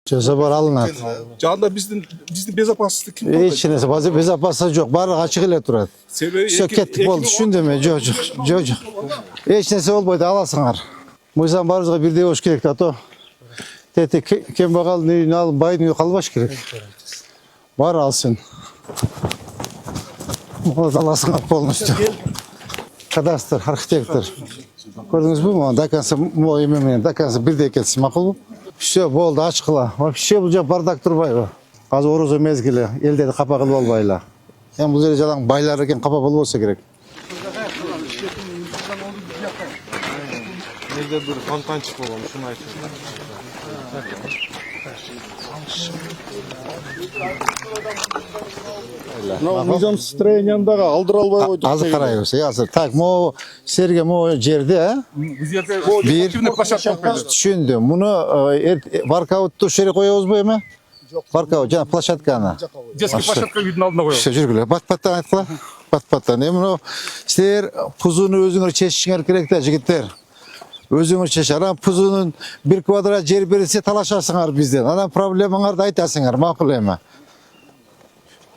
Cezabor alınat. Canında bizden bezapasızlık kim oldu? Hiç neyse bazı bezapası yok. Bari açık ile durat. Şu kettik oldu. Düşündü mü? Yok. Hiç neyse olmaydı alasınlar. Bu yüzden barızga bir de hoş gerek tato. Tete kim bakal ne al bayını kalbaş gerek. Var alsın. Bu da alasınlar olmuştu. Kadastır, arxitektor. Gördünüz mü? Dakansa mu yememeyen, dakansa bir de ketsin makul. Все, болды açıkla. Вообще bu cep bardak durbayı. Қазір орозо mezgili, elde kapa kılıp olbayla. Hem bu жерде жалаң байлар екен капа болуп болса керек. Nerede bir fontançık olalım, şunu açın. Nizam stроенияндағы алдыра албай қойдық. Азыр карайбыз, азыр. Так, mo Serge mo жерде, Bir түшүндүм. Муну воркаутты шере коебуз бу эме? Воркаут, жана площадканы. детский площадка үйдің алдына қояды. Все, жүргүлө. Бат-баттан айткыла. Бат-баттан. Эми силер пузуну өзүңөр чечишиңер керек да, жигиттер. Өзүңөр чечиш. Анан пузунун 1 квадрат жер берилсе талашасыңар бизден. Анан проблемаңарды айтасыңар, макул эме.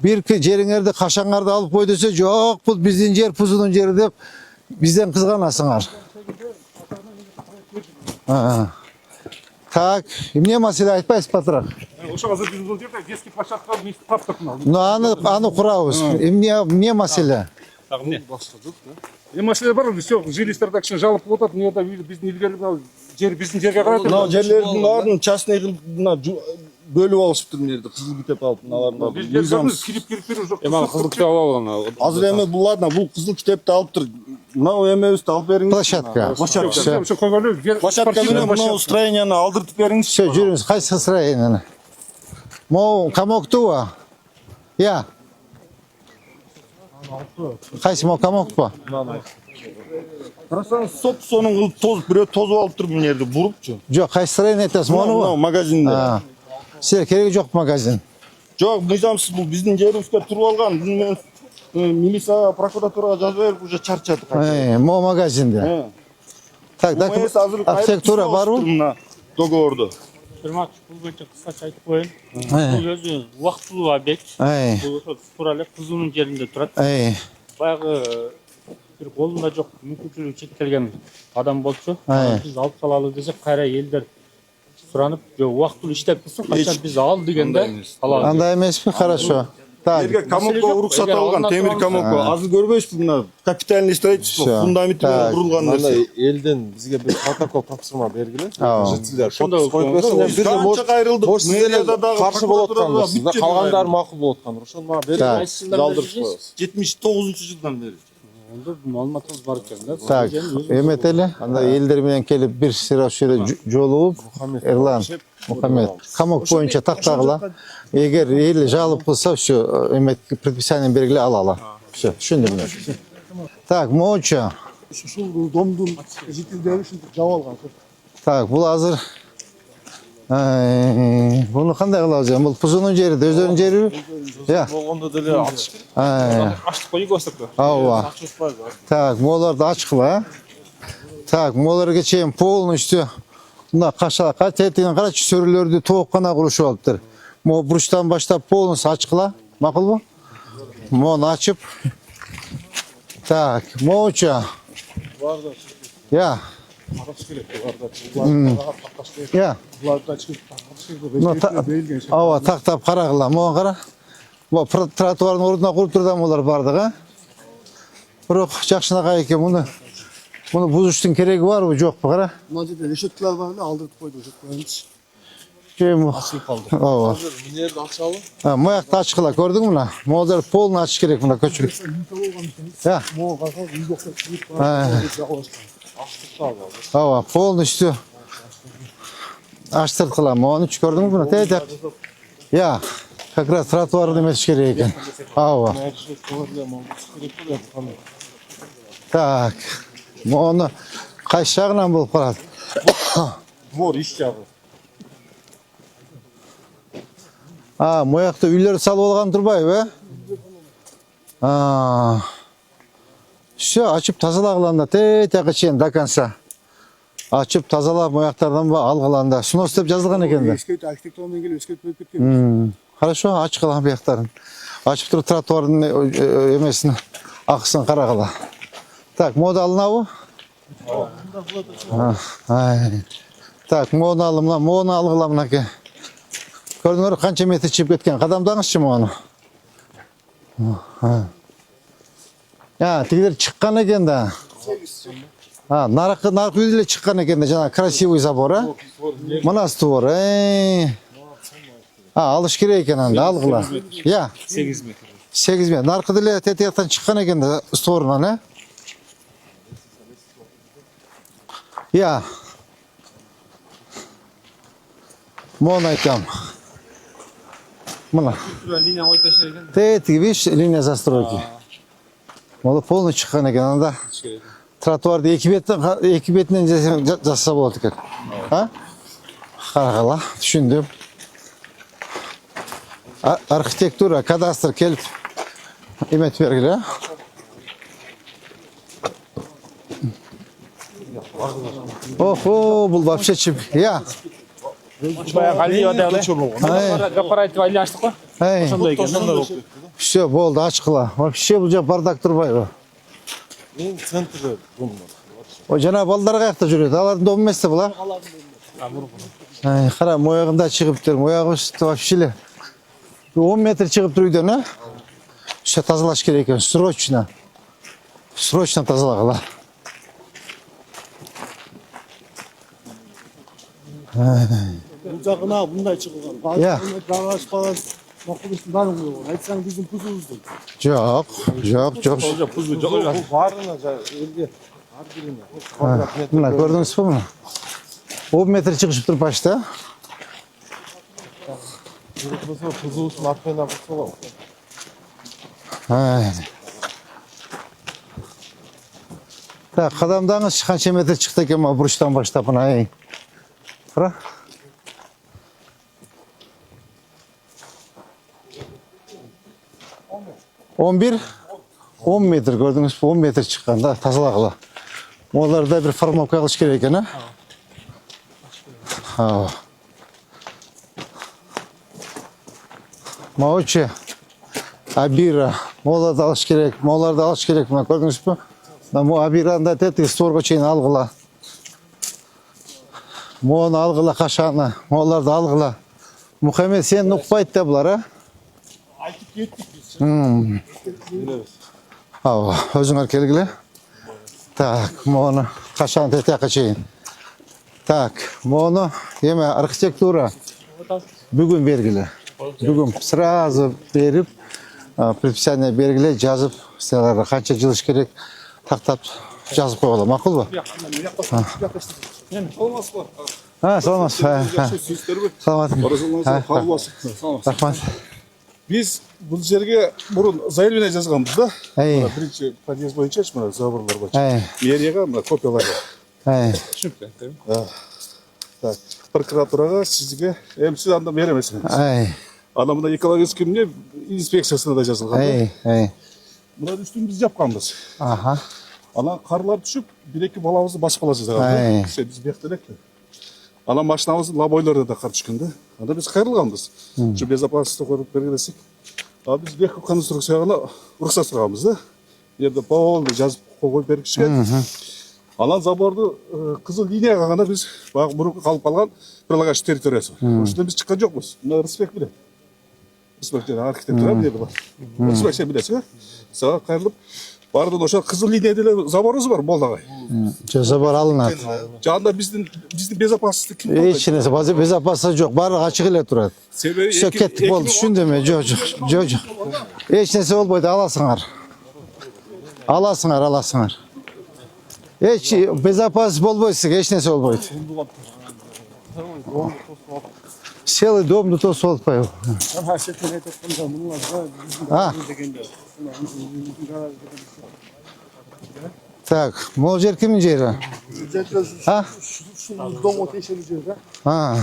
Bir жериңерди кашаңарды алып кой десе, жок, бул биздин жер, пузунун жери деп бизден кызганасыңар. Так, эмне маселе айтпайсыз патрак? Ошо азыр биз бул жерде детский площадка мектеп таптык. Ну аны курабыз. Эмне маселе? Эмне? Маселе бар, все, жилищтерде киши жалоп болуп атат, мына жерде биздин илгери жер биздин жерге карап Мына жерлердин баарын частный бөлүп алышыптыр мына жерде кызыл китеп алып мыналарын биз жердебиз кирип берүү жок. Эми кызыл китеп алып азыр эми бул ладно бул кызыл китепти алыптыр мына эмебизди алып бериңиз Площадка. Ошо койгойлу площадка менен мына устроенияны алдыртып бериңиз Все, жүрүңүз. Кайсы строение? Мо камокту? Я. Кайсы мо камокпу? карасаңыз соп сонун кылып тозуп бирөө тозуп алыптыр мына жерди бурупчу Жок, кайсы строение айтасыз? мына Мону? магазинде Силер кереги жок магазин. жок мыйзамсыз бул биздин жерибизге туруп алган биз милиция прокуратурага жазып берип уже чарчадык Мо магазинде. Так, архитектура барбы? мына договорду Firmaç, bu boyunca kısaça aytıp koyun. Bu özü vaqtlı объект. Bu тура эле кызуунун жеринде турат. Баягы bir колунда жок мүмкүнчүлүгү чектелген адам болчу. Биз алып салалы десек, кайра элдер суранып, жок убактылуу иштеп турсун, качан биз ал дегенде алалы. Андай эмеспи? Хорошо. Так. Жерге камокко уруксат алган, темир камокко. Азыр көрбөйсүзбү мына капитальный строительство фундаменти менен курулган нерсе. Элден бизге bir протокол тапсырма бергиле. Жителер Ошондой коюп берсеңер, бир да Канча кайрылдык, Мош сиздер каршы болуп атканбыз. Калгандар макул. макул болуп аткан. Ошону мага берип, биз алдырып коебуз. 79-жылдан бери. Onda маалыматыбыз бар экен да. Так, эметели. Анда элдер менен келип бир сыра ушерде жолугуп, Эрлан Мухаммед. Камок боюнча тактагыла. Эгер эл жалоп кылса, все, эмет предписание бергиле алалы. Все, түшүндүм мен. Так, моочу. ушул домдун жителдери ушинтип жаап алган. Так, бул азыр буну кандай кылабыз эми? Бул пузунун жери, өздөрүнүн жери. Я. Болгондо деле ачыш керек. Açtık koyu gösterdi. Ооба. Так, моларды ачкыла. Так, моларга чейин полностью мына кашака тетигин карачы сөрүлөрдү тоок гана курушуп алыптыр. Мо бурчтан баштап полностью ачкыла. Макулбу? Мону ачып. Так, моочу. Я. Я. Ооба, тактап карагыла. Могу кара. Бу тротуардын ордуна куруп турдан булар бардыгы. Бирок жакшынакай экен муну бузуштун кереги барбы, жокпу кара? Мына жерде решеткалар бар эле, алдыртып койду решеткаларды. Ооба. Мына жерди ачалы. Моякты ачкыла, көрдүңбү мына? Могу полный ачыш керек мына көчүрүп. Я. Могу карасаңыз үйгө окшоп чыгып Ооба, полностью ачтырткыла. Мону көрдүңбү мына? Тетек. Я. Как раз тротуарды эметиш керек экен. Ооба. Так. Мону кайсы жагынан болуп калат? Двор иш жагы. Моякта үйлөр салып алган турбайбы, Все, ачып тазалагыла анда тетеге чейин до конца. Açıp tazalap ayaklardan algılanda. Sunos dep жазылган экен да. Eskert arxitektorundan kelip eskert bölüp ketken. Хорошо, açık kalan bir ayakların. Açıp durup trotuarın emesini akısını karagala. Так, moda alınabı? Ay. Так, moda alımla, moda algılamına ke. Gördüңөр kança metр чип кеткен. Кадамдаңызчы мону. Ya, тигилер чыккан экен да. Наркы үйдүлө чыккан экен да, жана красивый забор, а? Мына створ, алыш керек экен анда, алгыла. Я. 8 metr. 8 метр. Наркы деле тетияктан чыккан экен да, створунан, а? Я. Мону айтам. Мына. Линия ойдашар экен. Тетиги, видишь, линия застройки. Мону полный чыккан экен анда. Тротуарды эки бетинен жасаса болот экен. Карагыла, түшүндүм. Архитектура, кадастр келип эметип бергиле. Охо, бул вообще чип. Я. Баягы Алиева кооператив айланыштык го. Ошондой экен. Все, болду, ачкыла. Вообще бул жак бардак турбайбы? Эң центрде дом бар. Ой, жана балдар каякта жүрөт? Алардын дому эмес да бул, а? Ай, кара, моягында чыгыптыр. Моягы вообще эле 10 метр чыгыптыр үйдөн, а? Все тазалаш керек экен, срочно. Срочно тазалагыла. Бул жагына мындай чыгылган. Я. Багаж falan макулустун баарын койгон. Айтсаң биздин пузубуз дейт. Жок. Бул баарына элге ар бирине квадрат метр. Мына көрдүңүзбү муну? 10 метр чыгышыптыр почти, а? Болсо пузубуздун артына кылсалам. Так, кадамдаңыз канча метр чыкты экен мына бурчтан баштап мына, Кара. Он метр көрдүңүзбү? 10 метр чыккан да, тазалагыла. Оларда бир формовка кылыш керек экен, а? Маучи, Абира, моларды алыш керек, мына көрдүңүзбү? Мына Абиранда тетиги створго чейин алгыла. Мону алгыла кашаны, моларды алгыла. Мухаммед, сен укпайт да булар, а? Айтып кеттик биз. Өзүңөр келгиле. Так, мону кашаны тетиякка чейин. Так, мону эме архитектура бүгүн бергиле. Бүгүн сразу берип, предписание бергиле, жазып, силерге канча жылыш керек, тактап жазып койгула. Макулбу? Саламатсызбы? Саламат. Рахмат. Биз бул жерге мурун заявление жазганбыз да. Биринчи подъезд боюнча мына заборлор боюнча. Мэрияга мына копияларга. Түшүнүктүү. Так, прокуратурага сизге сиз анда мэр эмесиңиз. Ана мына экологический инспекциясына да жазылган. Мына үстүн биз жапканбыз. Ана карлар түшүп, бир-эки балабызды басып каласыз да. Биз бияк электи. Ана машинабыздын лобойлору да кар түшкөн да. Анда биз кайрылганбыз. Ушу безопасность коюп бергилесик. Biz bir konstruksiyona ruhsat sıramız da. Yerde pahalı yazıp koyup berkişken. Alan zabordu kızıl lineye kalganda biz bak bunu kalıp kalgan priлагающий территориясы. Ошондо биз чыккан жокпуз. Мына Рысбек билет. Рысбек жана архитектура билет бар. Рысбек сен билесиң, а? Сага кайрылып бардын ошо кызыл линия деле заборубуз бар Молдагай. Забор алынат. Жанда биздин безопасность ким? Эч нерсе безопасность жок. Баары ачык эле турат. Все кеттик болду, түшүндүм мен. Жок. Эч нерсе болбойт, аласыңар. Эч безопасность болбойсуң, эч нерсе болбойт. Целый домду тосуп атпайбы? Так, могул жер кимдин жери? Дом текшерип жер да.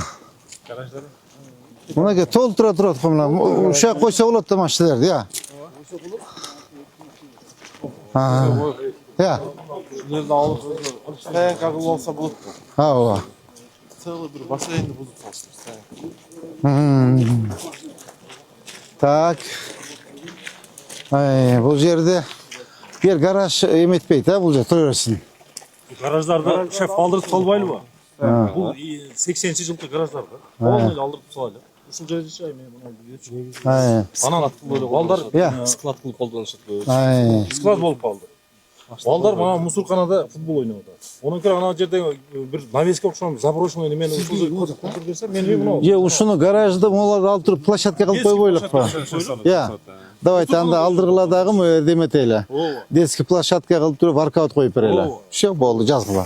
Мына толтура турат го мына. Ушак койсо болот да машиналерди, я. Шулерди алып, стоянкага болсо болот. Ооба. Целый bir бассейнді бұзып салыштыр. Так. Бұл жерде бір гараж еметпейді, бұл жерде тұра берсін. Гараждарда шеф алдырып салбайлы ба? Бұл 80-ші жылғы гараждарда. Полный алдырып салады. Ушул жерде чай мен мына Ай. склад кылып балдар Иә. склад кылып колдонушат. Ай. Склад болуп калды. Балдар мана мусорканада футбол ойнап атат. Онун кері ана жерде бір навеске окшогон заброшенный немени ушул жерге берсем мен мына Же, ушуну гаражды моларды алып туруп площадка кылып койбойлук па? Я. Давайте анда алдыргыла дагы мы деметели. Детский площадка кылып туруп аркаут коюп берели. Все болду, жазгыла.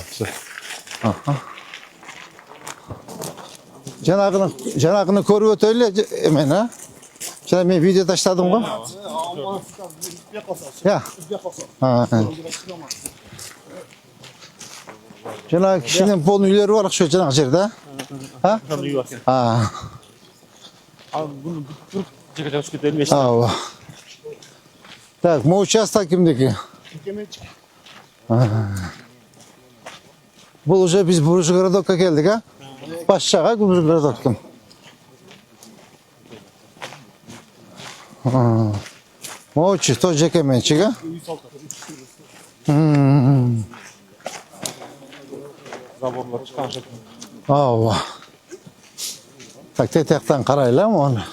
Жанагыны көрүп өтөлү эмен, а? Жана мен видео таштадым го. Я. Жана кишинин полный үйлөрү бар окшойт жанагы жерде, а? үй бар. Ал буну бүтүп жеке жабыш кетели. Ооба. Так, могу участок кимдики? Бул уже биз Буржу городокко келдик, а? Башчага Буржу городоктун. Могучу, то жеке менчик, а? заборлар чыккан шекилде. Ооба. Так, тетяктан карайлы аны.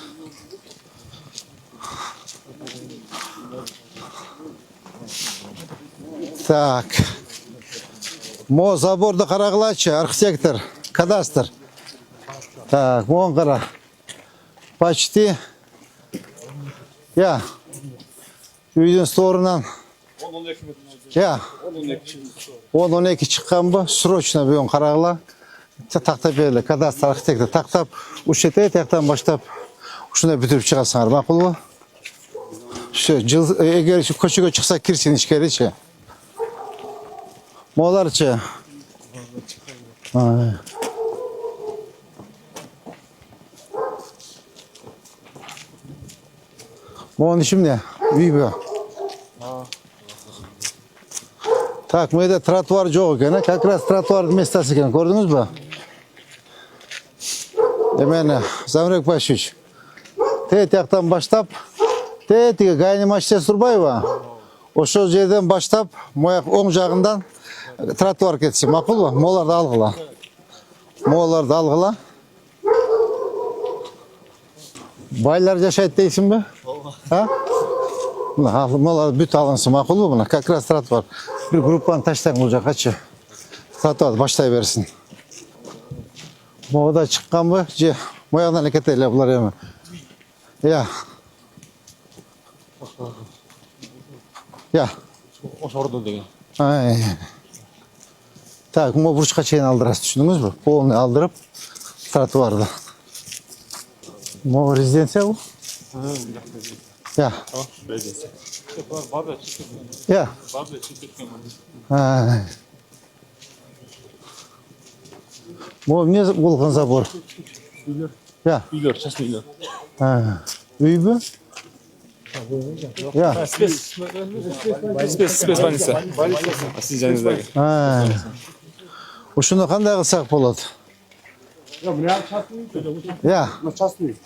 Так. Мо заборды карагылачы, архитектор, кадастр. Так, моң кара. Почти. Я. Үйдүн сторунан. 12 метр. Я. 10-12 чыккан бу, срочно бүгүн карагыла. Тактап берели, кадастр, архитектор тактап, ушете тияктан баштап ушундай бүтүрүп чыгасыңар, макулбу? Все, эгер көчөгө чыкса кирсин ичкеричи. Моларчы. Моğun işim ne? Үйбө. Так, мы это тротуар жоқ екен, как раз тротуар местасы екен, көрдіңіз ба? Демені, Замирек Пашевич, тияқтан баштап, тиге гайны машина тұрбай ба? Ошол жерден баштап, оң жағынан тротуар кетсін, мақұл ба? Моларды алғыла. Моларды алғыла. Байлар жашайды дейсің бе? Моларды бүт алынсын, мақұл ба? Как раз тротуар. Bir gruppan taştan olacak kaçı. Trottoar başlay versin. Moğda çıkkan mı? Moğdan hareket eyle bunlar hemen. Ya. Ya. Oşordu деген. Ay. Tak, mo burçka çeyin aldırası düşündünüz mü? Polunu aldırıp trottoarda. Mo rezidensiya bu? Ya. Ya. Bu ne bulgan zabor? Ya. Үйлөр, частный үйлөр. Үй бі? Ya. Спец больница. Сиз жаныңыздаги. Ушуну кандай кылсак болот? Ya. Частный.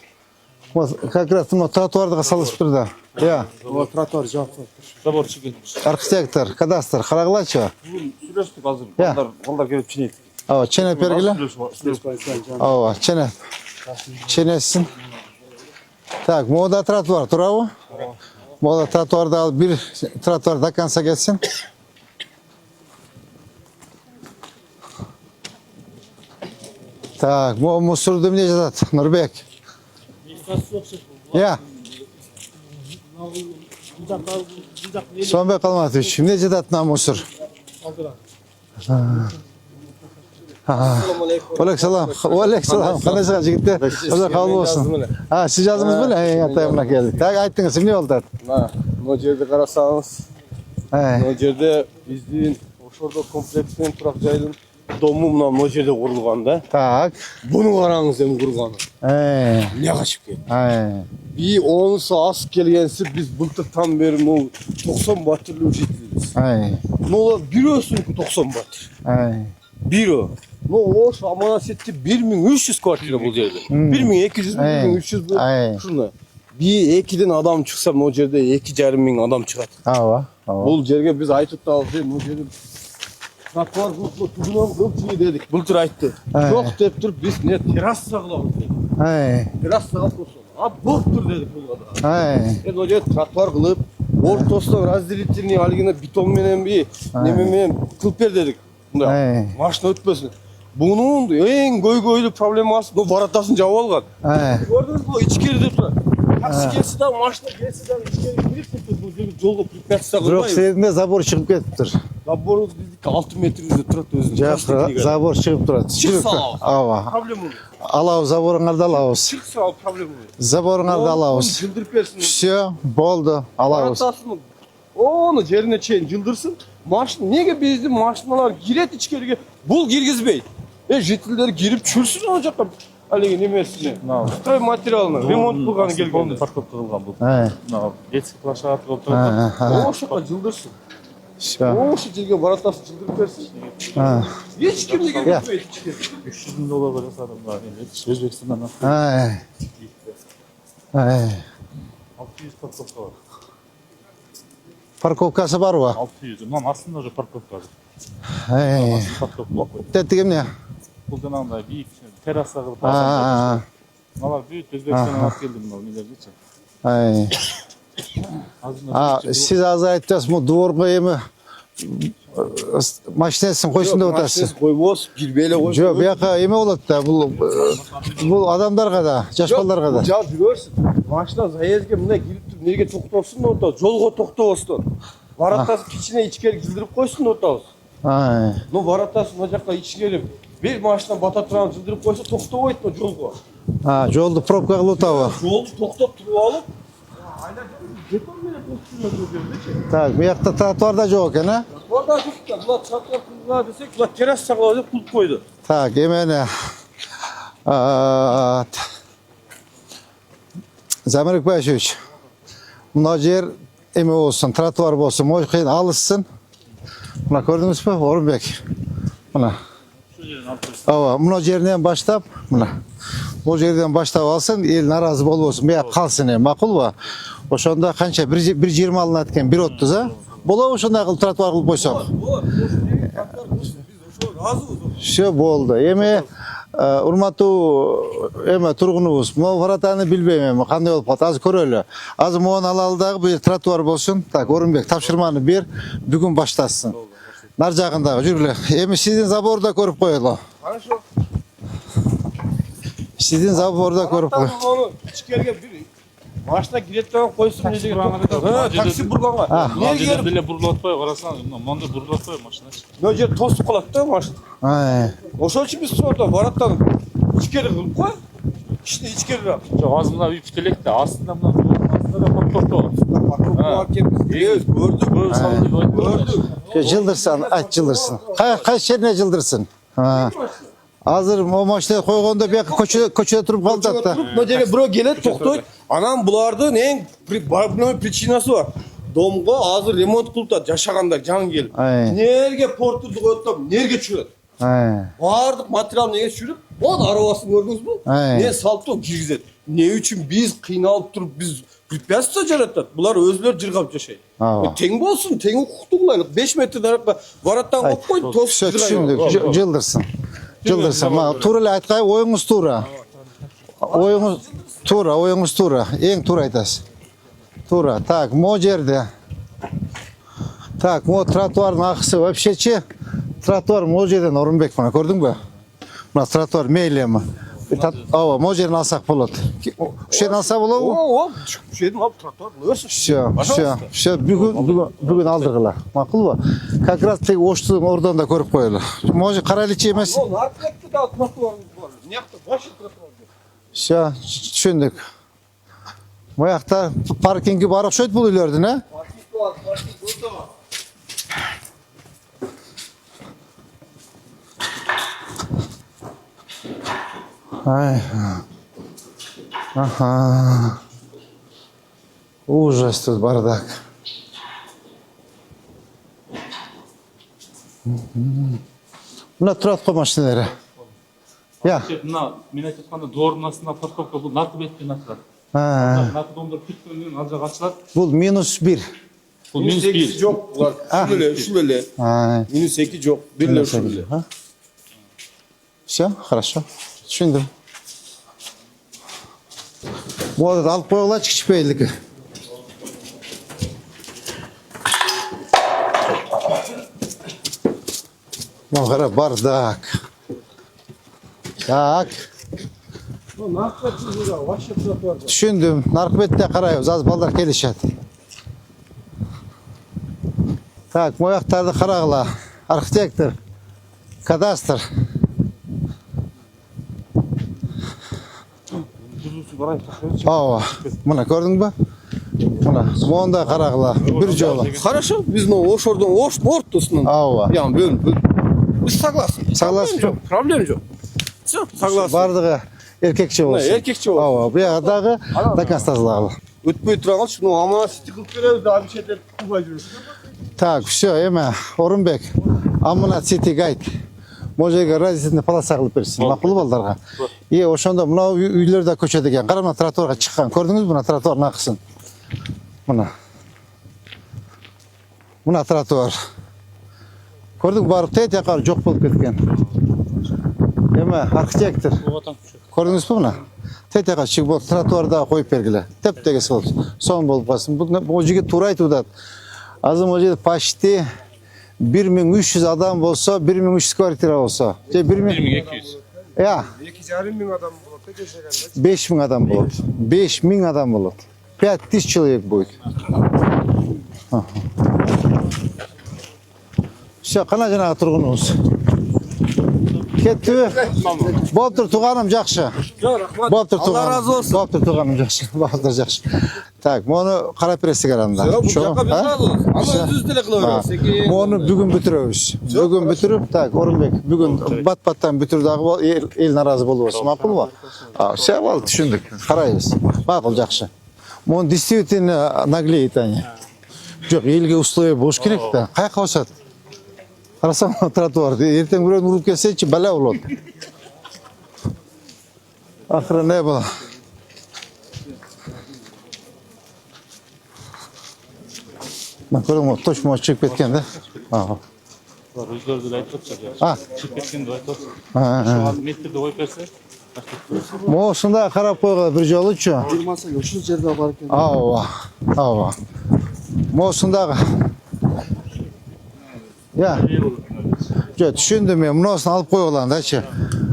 Вот как раз тротуарда салып турду. Ya. Тротуар жаап. Забор чыгып. Архитектор, кадастр, карагылачы. Сүрөштүк азыр. Ya. Балдар келип ченейт. Ооба, ченеп бергиле. Ооба, ченеп. Ченесин. Так, мода тротуар турабы? Мода тротуарда алып бир тротуар до конца кетсин. Так, мусорду эмне жатат? Нурбек. Ya. Сонбек Алматович, эмне жатат мына мусор? Алейкум салам. Кандай чыга жигиттер? Өзү кабыл болсун. Сиз жаздыңыз беле? Атайымына келдик. Так, айттыңыз, эмне болду? Мына жерде карасаңыз, мына жерде биздин ошордо комплекстен турак жайдын дому мына жерде курулган да. Так. Буну караңыз эми курганы. Эмне качып кетти? Bir onысы az kelgensi biz былтыртан бери мол 90 батырлы жетибиз. Мола бирөөсүнүкү 90 батыр. Бирөө. Oş Amanaset'te 1300 kvartira bu yerde. 1200, 1300 bu. Şunda. Bir ekiden adam çıksa o yerde 2,5 adam çıkar. Ava. Bu yerge biz aytıp da aldık. O yerde Traktor bu tuğunun kılçığı dedik. Bultur ayttı. Yok deyip durup biz ne teras sağlamız dedik. Teras sağlamız olsun. Abi boktur dedik bu kadar. Yani o yerde traktor kılıp ortasından razdelitini aligine beton menen bir nememenen kılıp ver dedik. Bunda maşına ötmesin. Bunun en goy-goylu problemi aslında o varatasın cevap algan. Gördünüz mü? İçkeri de turar. Taksi gelsi de maşına gelsi de içkeri girip tuttu. Jolga pripyatsa kılmayın. Biroq sezinde zabor chiqib ketibdir. Laboruz bizdik 6 metrede turadi o'zini. Zabor chiqib turadi. Chiqsa Ava. problem bo'ladi. Alamiz zaboringlarni alamiz. Chiqsa problem bo'ladi. Zaboringlarni alamiz. Jildirib bersin. Все, bo'ldi, alamiz. Varatasını onu yerine çeyin jıldırsın. Maşın nege bizim maşinalar giret içkeriye bul girgizbey. Jetilleri girip çürsün olacak. Haligi nemesine. Xitoy materialini remont qilgani kelgan. Parkovka qilgan bu. Детский площадка O şoqa jıldırsın. O şu yerga varatası jıldirib bersin. Hiç kimde girgizbeydi içkeri. $300,000 jasadim da endi O'zbekistondan. 600 parkovka var. Parkovkasi bormi? 600. Bundan aslında уже parkovka. Parkovka. Tettigim ne? Bu dönemde büyük terasa qilib. Mana büyük O'zbekistondan olib keldim bu nelergacha. Siz hozir aytyapsiz, bu dvorga emi mashinasini qo'ysin deb o'tasiz. Qo'yib girbeyla qo'y. Yo'q, bu yoqqa ema bo'ladi-da, bu odamlarga da, yosh bolalarga da. Ja yurursun. Maşina zayezge bunday girip turib nerga to'xtabsin o'rta, yo'lga to'xtabsin. Varatasi kichkina ichkari jildirib qo'ysin o'rtamiz. No varatasi bu yoqqa ichkari bir maşina bata turgan jildirib qo'ysa to'xtamaydi yo'lga. Yo'lni probka qilib o'tadi. Yo'lni to'xtab turib olib, aylanib beton bilan to'xtatib Tak, bu yoqda trotuarda yo'q ekan-a? Orada yo'qda, bular trotuar qilgan desek, bular teras saqlab deb qilib qo'ydi. Tak, emene. Zamirik Bayşevich. Buna yer eme olsun, trotuar olsun, moy qiyin alışsın. Buna ko'rdingizmi? O'rinbek. Buna. Buna yerden başlap, buna. Bu yerden başlap alsın, el narazı bo'lmasın, bu yoq qalsin, ma'qulmi? O'shanda qancha 1.20 alınatgan, 1.30 a? Bo'la o'shunday qilib trotuar qilib qo'ysak. Shu bo'ldi. Eme urmаттуу эме тургунубуз, могу варатаны билбейм, кандай болуп калат, азыр көрөлү. Азыр могун алалы дагы бул тротуар болсун. Так, Орунбек тапшырманы бер, бүгүн баштасын. Нар жагындагы жүргүлө. Эми сиздин заборда көрүп коелу. Хорошо. Сиздин заборда көрүп кой. İçkeriye bir maşına giretten koysun ne diye. Taksi burganга. Nereye bile burlatpay qarasаңыз, мында burlatpay машина. Ne yer tostup kalat da maşın. Oşol için biz sorda varattan içkeri kılıp koy. İşte içkeri rak. Жоқ, азында үй бүтелек те, астында да парковка бар. Parkovka varken biz gördük. Gördük. Жылдырсын, айт жылдырсын. Кайсы жерине жылдырсын? Азыр o машина койгондо бияка көчөдө туруп калдык да. Ne жерге бирөө келет токтойт. Анан булардын эң бар причинасы бар. Домго азыр ремонт кылып да жашагандар жаңы келип. Нерге портурду коюп, нерге чүрөт? Бардык материал неге чүрүп? Ол арабасын көрдүңүзбү? Не салттуу киргизет. Ne үчүн биз кыйналып туруп биз препятствие жаратат. Булар өзүлөр жыргап жашайт. Тең болсун, тең укуктуу кылайлык. 5 метрден аракка вараттан коюп койт, тосуп Түшүндүк, жылдырсын. Жылдырсын. Туура эле айткай, оюңуз туура. Оюңуз туура. Эң туура айтасыз. Туура. Так, могу жерде. Так, могу тротуардын акысы вообще-чи. Тротуар могу жерден Орунбек мына көрдүңбү? Мына тротуар мейлеми. Ооба, могу жерден алсак болот. Ушерден алса болобу? Ооба, ушерден алып тротуар өсүп. Все, бүгүн алдыргыла. Макулбу? Как раз тиги оштун ордон да көрүп коелу. Могу карайлычы эмес. Ол артекте да тротуар бар. Мыякта баш тротуар. Все, түшүндүк. Мыякта паркингге бар окшойт бул үйлөрдүн, э? Паркинг бар, паркинг өтө бар. Ага. Ужас тут, бардак. Мына турат го машиналары. Ya. Mına men aytып атканда доордун астына парковка бул наркы беттен ачылат. Ha. Наркы домдор күткөндөн кийин ал жак ачылат. Bu -1. Бул минус 1. Yok. Ulan şu böyle. Ha. Minus 8 yok. Birle şu böyle. Ha? Все, хорошо. Düşündüm. Bu arada alıp koyuyorlar kişipeylik. Mağara bardak. Tak. Düşündüm. Narkbette karayız. Az ballar gelişet. Tak, moyaktardı karagla. Arkitektor. Kadastr. Ava. Mına gördün mü? Mına. Monda karagla. Bir jola. Хорошо. Biz ne oş oradan oş ortasından. Ava. Yani böyle. Biz saklasın. Saklasın. Problem yok. Saklasın. Bardığı erkekçe olsun. Erkekçe olsun. Ava. Bu yağdağı dakastazlağı. Ötmeyi turan şunu ama sıkıntı veriyoruz daha bir şeyler kullanıyoruz. Так, все, эме, Орынбек. Амына сети гайд. Можеге разисinde пала сагылып берсин. Макул балдарга. Ошондо мына үйлөрдө көчөдө экен. Кара мына тротуарга чыккан. Көрдүңүзбү мына тротуардын акысын? Мына. Мына тротуар. Көрдүң барып тет якар жок болуп кеткен. Эме, архитектор. Көрдүңүзбү мына? Тет якар чыгып болуп тротуарда коюп бергиле. Тептегес болуп. Соң болуп калсын. Бул жигит туура айтып атат. Azım hoca paşti 1300 adam olsa 1300 kvartira olsa. 1200. Ya. 2,5 adam bulur. 5000 adam bulur. 5000 adam bulur. 5000 человек будет. Все, қана жаңағы тұрғынымыз. Кетті. Болып тұр туғаным жақсы. Болып тұр туғаным. Allah razı olsun. Болып тұр туғаным жақсы. Болып тұр жақсы. Так, мұны қарап бересік аранда. Bu жаққа biz razıyız. Ama özür dile kılıyoruz. Мұны бүгін бүтірөбүз. Бүгін бүтіріп, так, Орынбек, бүгін бат-баттан бүтірдігі ел наразы болу болсын. Мақұл ба? Все болды, түшіндік. Қарайыз. Мақұл жақсы. Мұны действительно наглеет, они. Жоқ, елге условия болуш керек та. Қайқа осады? Қарасам тротуарды. Ертең біреуін ұрып келсечи, бәле болады. Ақыры не бұл? Мен көрдім, точно шығып кеткен, да? Өздөрү деле айтып атышат. Чыгып кеткен деп айтып атышат. Ошо метрди коюп берсе. Мосында қарап қойға бір жолычу. 20 şu жерде бар екен. Ава. Мосындағы. Я. Жо, түшіндім мен, мұносын алып қойғылан, дачы.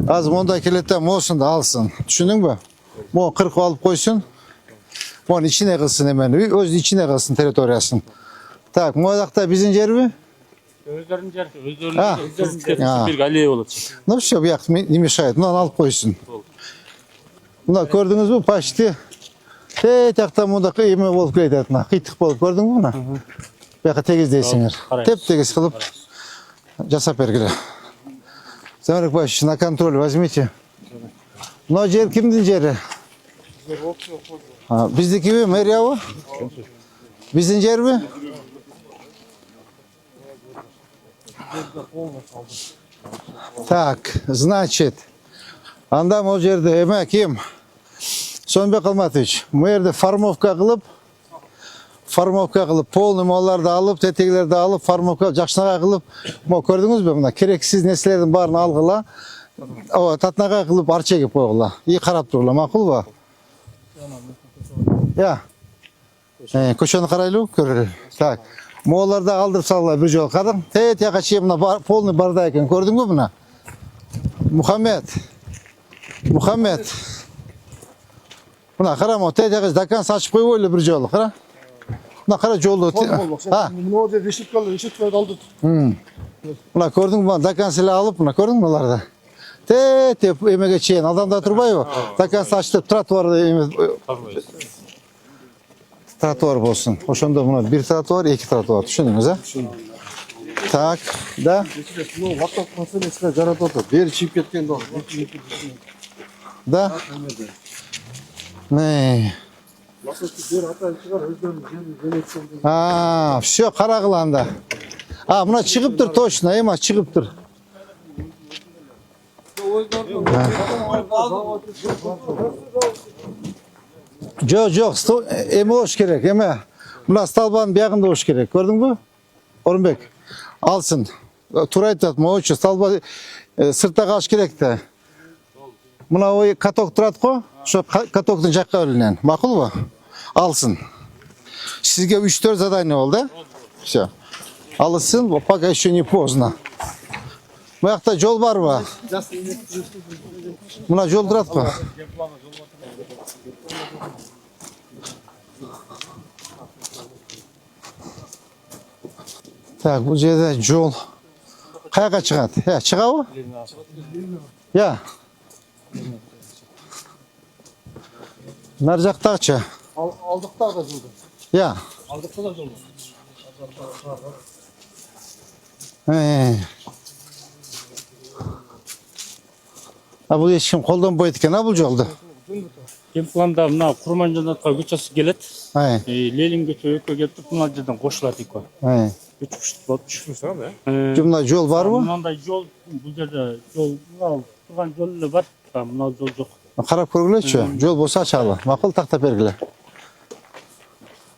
Аз мұнда келетті мосынды алсын. Түшіндің бі? Мұны 40 алып қойсын. Мұны içine қылсын емен, өз içine қылсын территориясын. Так, мұадақта біздің жер бі? Өздөрүнүн жери, өздөрүнүн бир аллея болот. Ну все, бұяқ не мешает, мұнан алып қойсын. Мұна көрдіңіз бі, почти. Тек-текта мұнда еме болып келетеді, қитық болып көрдің бі мұна? Бұяққа тегіздейсіңер. Теп-тегіз қылып жасап бергіле. Замирек Баевич, на контроль возьмите. Мына жер кімдің жері? Біздікі бі, мэрия бі? Біздің жер бі? Так, значит, анда ол жерде эме ким? Сонбек Алматович, мэрде формовка кылып, полный малларды алып, тетегилерди алып, формовка жакшынага кылып, мо көрдүңүзбү мына керексиз нерселердин баарын алгыла, татнага кылып арча эгип койгула. И карап тургула, макулбу? Я. Көчөнү карайлы, көрөлү. Так. Мооларды алдырып салгыла бир жол. Кадың, тет яка чейин мына полный барда экен. Көрдүңбү мына? Мухаммед. Мына кара, мо тет яка дакан сачып койбойлу бир жол, кара. Мына кара жолду. Мына жерде решеткаларды алдырды. Мына көрдүңбү, мына дакан силе алып, мына көрдүңбү буларды? Тет эмеге чейин адамдар турбайбы? Дакан сачтып тротуар болсын. Ошондо мына бир тротуар, эки тротуар. Түшүндүңүз, а? Так, да? Ну, ватап маселесine жарат отыр. Бери чип кеткен да. Да? Не. Все, карагыланда. Мына чыгыптыр точно, эма чыгыптыр. Жоқ, эме болуш керек, эме. Мына столбанын биягында болуш керек. Көрдүңбү? Орунбек. Алсын. Туура айтат, моочу столба сыртта калыш керек да. Мына ой каток турат го, ошо катоктун жакка өлүнөн. Макулбу? Алсын. Сизге 3-4 задание болду, да? Всё. Алсын, пока еще не поздно. Буякта жол барбы? Мына жол турат го. Так, бул жерде жол. Каяка чыгат? Чыгабы? Я. Нар жактагычы? Алдықта да жолда. Я. Алдықта да жолда. Бул эч ким колдонбойт экен, бул жолду. Планда мына Курман жанатка көчөсү келет. Ленин көчө экөө келип туруп мына жерден кошулат эко. 3 болуп түшүрсөң да. Жумда жол барбы? Мындай жол бул жерде жол мына турган жол эле бар. Мына жол жок. Карап көргүлөчү. Жол болсо ачалы. Макул, тактап бергиле.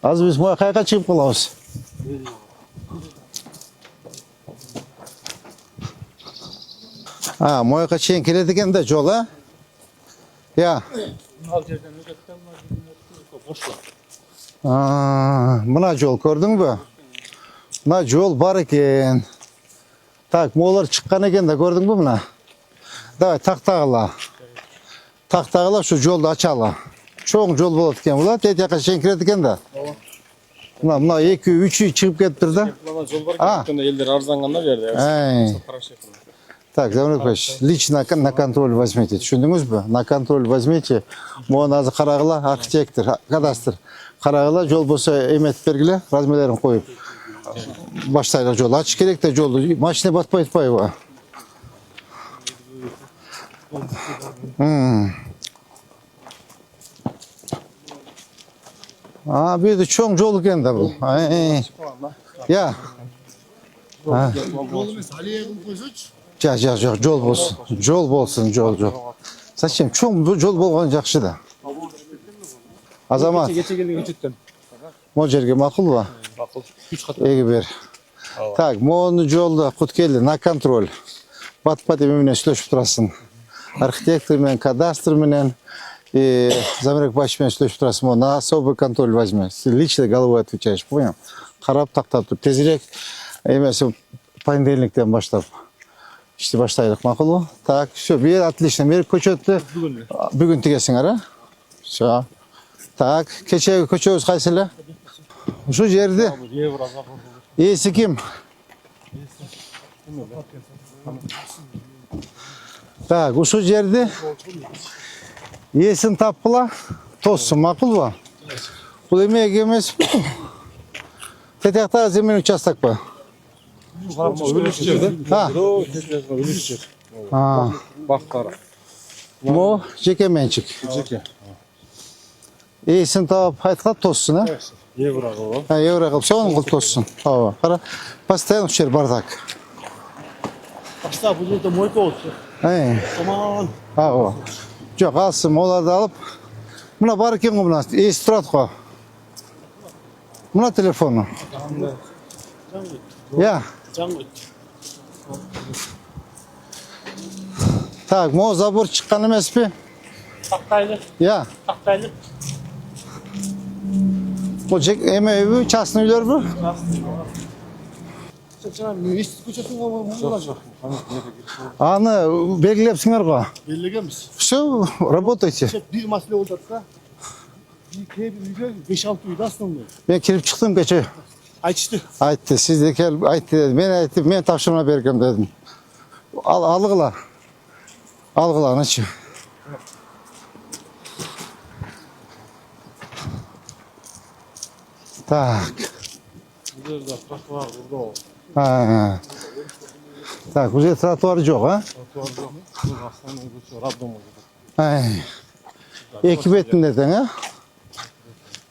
Азыр биз моя каяка чыгып калабыз? Мояка чейин келет экен да жол, а? Я. Мына жерден өтөт, мына жерден кошулат. Мына жол көрдүңбү? Мына жол бар экен. Так, молар чыккан экен да, көрдүңбү мына? Давай, тактагыла. Тактагыла, ушу жолду ачалы. Чоң жол болот экен бул, тет жака чейин кирет экен да. Мына 2-3 үй чыгып кетиптир да. Мына жол бар кеткенде элдер арзанганда берди. Так, Замирбек Павлович, лично на контроль возьмите. Түшүндүңүзбү? На контроль возьмите. Мону азыр карагыла, архитектор, кадастр. Карагыла, жол болсо эметип бергиле, размерлерин коюп. Баштайлы жол ачыш керек да жолду. Машина батпай атпайбы? Бул жерде чоң жол экен да бул. Я. Жол эмес, аллея кылып койсочу. Жок, жол болсун. Жол болсун, жол жок. Зачем? Чоң жол болгон жакшы да. Азамат. Кече келген өтөттөн. Могу жерге макулбу? Макул. 3 кат. Эги бер. Так, могу жолду Куткели на контроль. Батпат эме менен сүйлөшүп турасың. Архитектор менен, кадастр менен, Замирбек Павлович менен сүйлөшүп турасың. Могу на особый контроль возьми. Сен лично головой отвечаешь, понял? Карап тактап тур. Тезирээк эмеси понедельниктен баштап ишти баштайлык, макулбу? Так, всё, бир отлично. Бир көчөттү бүгүн тигесиңер, а? Всё. Так, кечеги көчөбүз кайсы эле? Ушу жерди. Ээси ким? Так, ушу жерди ээсин тапкыла, тоссун, макулбу? Бул эмеге эмеспи? Тетяктагы земельный участокпу? Бактар. Мо жеке менчик. Жеке. Ээсин таап айткан тоссун, а? Евро кылып. Евро кылып, сонун кылып тоссун. Ооба, кара. Постоянно ушул жер бардак. Башта бул жерде мойка болчу. Таман. Ооба. Жок, алсын, оларды алып. Мына бар экен го мына, ээси турат го. Мына телефону. Я. Так, могу забор чыккан эмеспи? Тактайлы. Я. Тактайлы. Бул эме үйбү, частный үйлөрбү? Мешіт көшесін ғой. Аны белгилепсиңер го. Белгілегенбіз. Все, работайте. Bir masale oldu da. Bir үйде 5-6 үйде астында. Мен кирип чыктым кече. Айтышты. Айтты, сиз де келип айтты деди. Мен айттым, мен тапшырма бергем дедим. Алгыла. Алгыла, анычы. Так. Bu жерде тротуар burada. Так, уже тротуар жок, а? Тротуар жоқ. Бұл астана көші роддом oldu. Эки бетинде тең, а?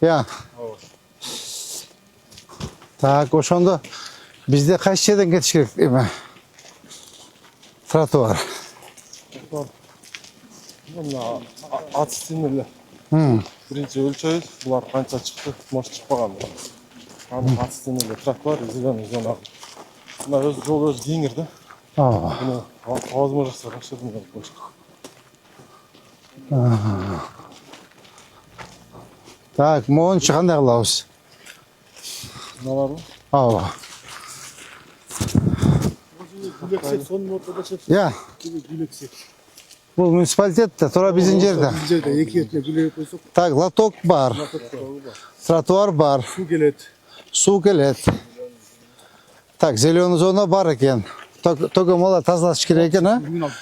Я. Так, ошондо бизде кайсы жерден кетиш керек эме? Тротуар. Mına at sistemleri. Birinci ölçөйбүз. Булар канча чыкты, может чыкпаган. Аны at sistemleri тротуар, зеленый зона. Мына өз жол өз кеңир да. Мына авызыма жакса рахшадым деп коюш. Так, моун кандай кылабыз? Мыналарбы? Ооба. Gülleksek sonun ortada çek. Ya, Gülleksek. bu municipalitetте, тура биздин жерде. Bizde iki etine gülle koysak Так, лоток бар, тротуар бар, su gelet. суу келет. Так, зеленый зона бар экен. Только мола тазалаш керек экен, а? Bugün aldık.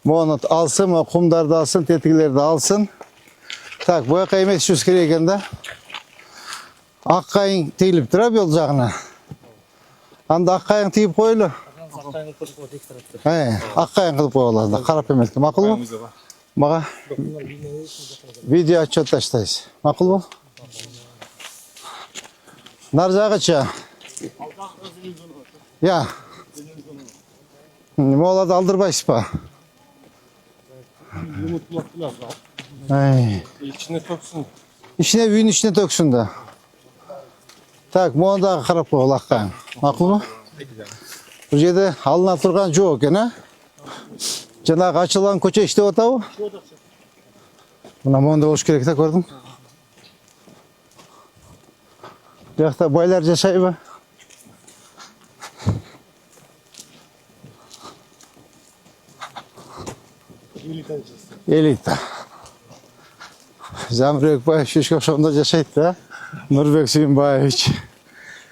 Мону алсын, кумдарды алсын, тетигилерди алсын. Так, буяка эметишибиз керек экен да. Ак кайың тигилип турат жол жагына. Анда ак кайың тигип коелу. Ак кайың кылып коелу да, карап эметке. Макулбу? Мага видео отчет таштайсыз. Макулбу? Нар жагыча. Я. Молады алдырбайсызбы? İçine töksün. İçine үйün içine töksün de. Так, мону дагы карап коелу ак кайың. Макулбу? Бул жерде алына турган жок экен, а? Жанагы ачылган көчө иштеп атабы? Мына монда болуш керек да, көрдүң? Бuyakta байлар жашайбы? Элита. Замирбек Баев Шишка ошондо жашайт да. Нурбек Сүйүнбаевич,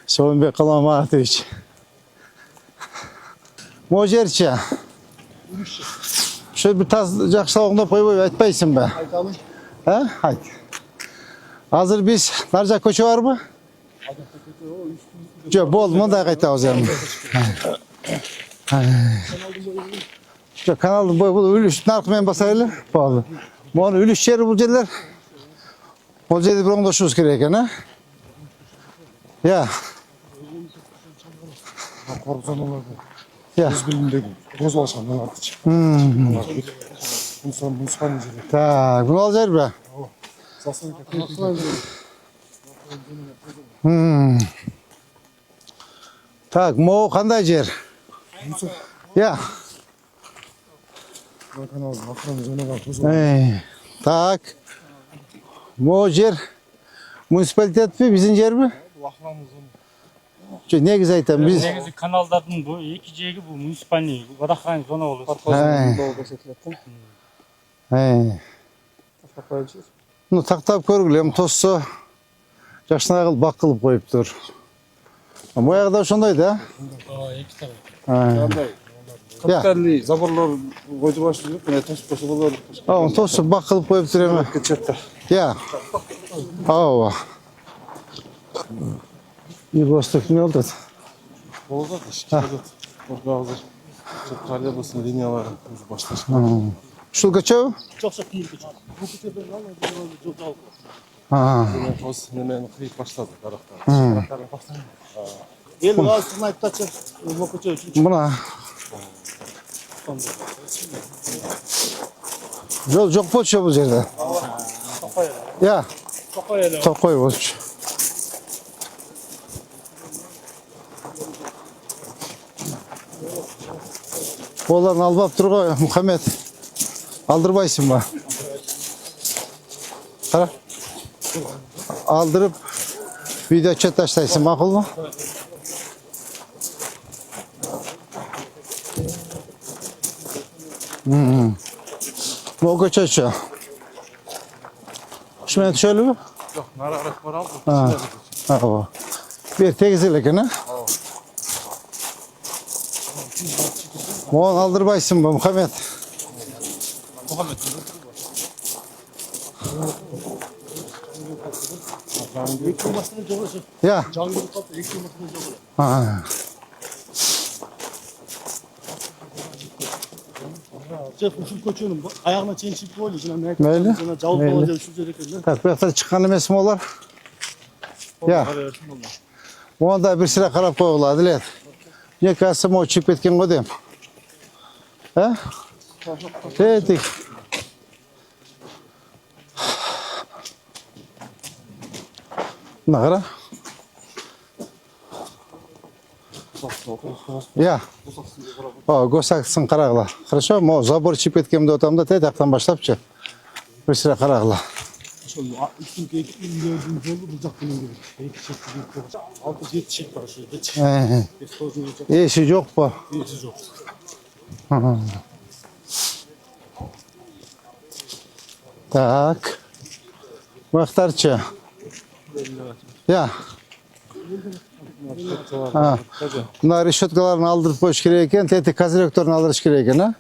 Соонбек Каламатович. Могу жерчи. Ошо бир таз жакшылап оңдоп койбойбу, айтпайсыңбы? Aytalım. Ha? Haydi. Hazır biz. Narca koçu var mı? Yok, bol mu da kaytağız yani. Yok, kanalın boyu bu ülüş. Narkmen basaylı. Bağlı. Bu onu ülüş yeri bulacaklar. O zeydi bir ondaşımız gereken ha? Ya. Korkusan olardı. Ya. Öz bilimdeki göz alışandan artık. İnsan muskan izledi. Tak, bunu alacak be. Так, Mo qanday jer? Ya. Kanal akran zonaga göz Так. Mo jer municipalitet mi, bizim jer mi? Ne güzel aytam biz. Негизи каналдардын бу эки жеги бу муниципальный водохранный зона болот. Ну, тактап көргүлө, эми тоссо жакшынай кылып бак кылып коюптур. Моягда ошондой да? Эки тарап. Ya. Kapitali zaborlar koydu başlıyor. Ne tost paşalar. Тоссо бак кылып коюптур эми. Geçetti. Ya. Ооба. И восток не oldu? Oldu da şikayet. Orada hazır. Çok karlı basın linyaları başlar. Şu kaçıyor? Çok çok değil. Bu kitapın vallahi çok çok. Ha. Ne toz ne men kıyıp başladı karakter. El gaz sniper taçı. Bu koçu. Buna. Yol çok poçuyor bu yerde. Ya. Tokoy boş. Oğlan albap durgo Muhammed. Aldırbaysın mı? Kara. Aldırıp video chat taştaysın, makul mu? Mogu çeşo. Şuna şöyle mi? Yok nara arak var aldı. Ha, o. Bir tegizilik ne? Moğol aldırbaysın mı Muhammed? Ya. Ha. Şef usul koçunun ayağına çen çift koydu. Böyle. Cavul Böyle. olacak şu gerekirler. Tak, bu yakta çıkan emesim olar. Ya. Onu da bir sıra karab koyular, dilet. Ne kalsam o çıkıp etken o deyim. He? Tetik. Nagara. Ya. О, госаксын қарағыла. Хорошо, мо забор чип кеткенімді отамда те тақтан баштапчы. Bir sıra қарағыла. ошол үстүнкү эки үйлөрдүн жолу бул жактан келет. Эки шеттен 6-7 шет бар ошол жерде. Еші жоқ па? Эси жок. Так. Бақтарчы. Ya. Mına решеткаларын алдырып коюш керек экен, тети козыректорун алдырыш керек экен, а?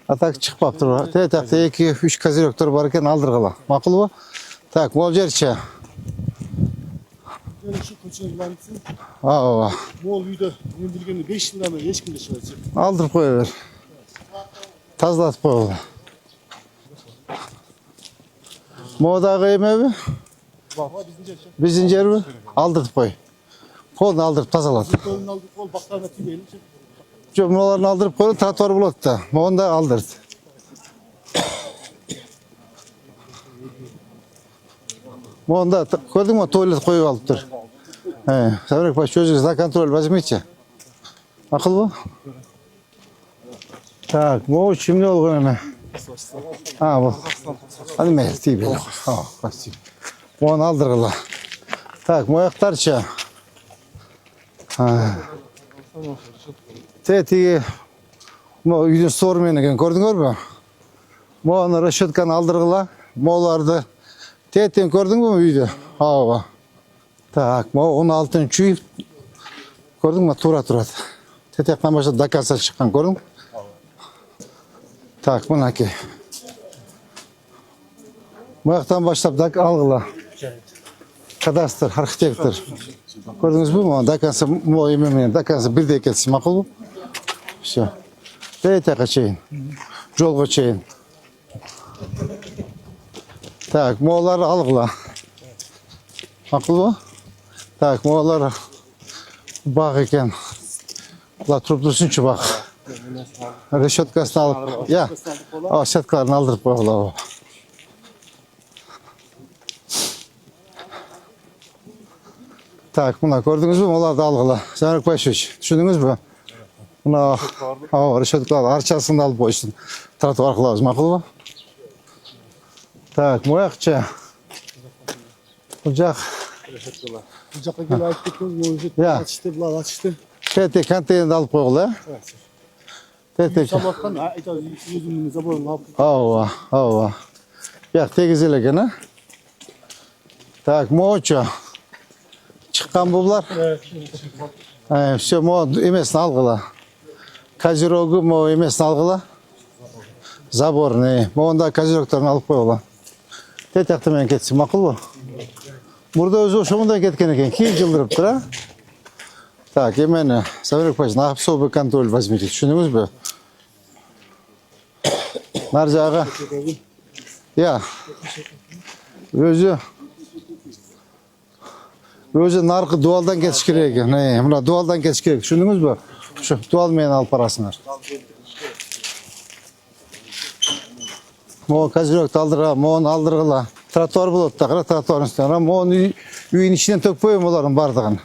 Атак чыкпап тур. Тетакта 2-3 козыректор бар экен, алдыргыла. Макулбу? Так, могул жерчи. Ошо көчөнүн лантсын. Ооба. Могул үйдө мен билгенде 5 жылдан бери эч кимде чыгат. Алдырып кое бер. Тазалатып койгула. Могудагы эмеби? Баба биздин жерчи. Биздин жерби? Алдырып кой. Полну алдырып тазалат. Көлүн алдып кол бактарына тийбейли. Жок, муналарын алдырып койгон тротуар болот да. Могуну да алдырт. Могунда көрдүңбү, туалет коюп алыптыр. Сабырек баш өзүңүз за контроль возьмите. Акылбы? Так, могу чимде болгон эме? Бул. Аны мейли тийбейли. Спасибо. Могуну алдыргыла. Так, мояктарчы. Тетиги үйдүн сор менен экен, көрдүңөрбү? Могуну решетканы алдыргыла. Могуларды тетин көрдүңбү үйдү? Ооба. Так, могуну алтын чүйүп. Көрдүңбү, туура турат. Тетектен баштап до конца чыккан, көрдүң? Так, мынакей. Маяктан баштап алгыла. Кадастр, архитектор. Көрдүңүзбү? До конца эме менен, до конца бирдей кетсин, макулбу? Всё. Тетекке чейин. Жолго чейин. Так, могуларды алгыла. Макулбу? Так, могулар бак экен. Була туруп турсунчу бак. Решеткасын алып, я. Сеткаларын алдырып койгула. Так, мына көрдүңүзбү? Оларды алгыла. Замирбек Байшевич, түшүндүңүзбү? Мына решеткалар арчасын алып койсун. Тротуар кылабыз, макулбу? Так, моякчы. Бул жак. Бул жака келип айтып кеткенбиз, могу ачышты, булар ачышты. Тети контейнерди алып койгула, э? Тети. Саматкан өзүмдүн заборун алып. Ооба. Бияк тегиз эле экен, а? Так, моочу. Чыкканбы булар? Всё, мо эмесин алгыла. Козерогу мо эмесин алгыла. Заборный. Могунда козерогторун алып койгула. Тетекти менен кетсин, макулбу? Мурда өзү ошондой кеткен экен, кийин жылдырыптыр, а? Так, эмени, Сабырек Паш, особый контроль возьмите, түшүндүңүзбү? Нар жагы. Я. Өзү наркы дуалдан кетиш керек экен. Мына дуалдан кетиш керек, түшүндүңүзбү? Ушу дуал менен алып барасыңар. Могу козерогду алдыргыла, могуну алдыргыла. Тротуар болот да, кара тротуардын үстүнө. Могуну үйүнүн ичинен төкпөйбү булардын бардыгын.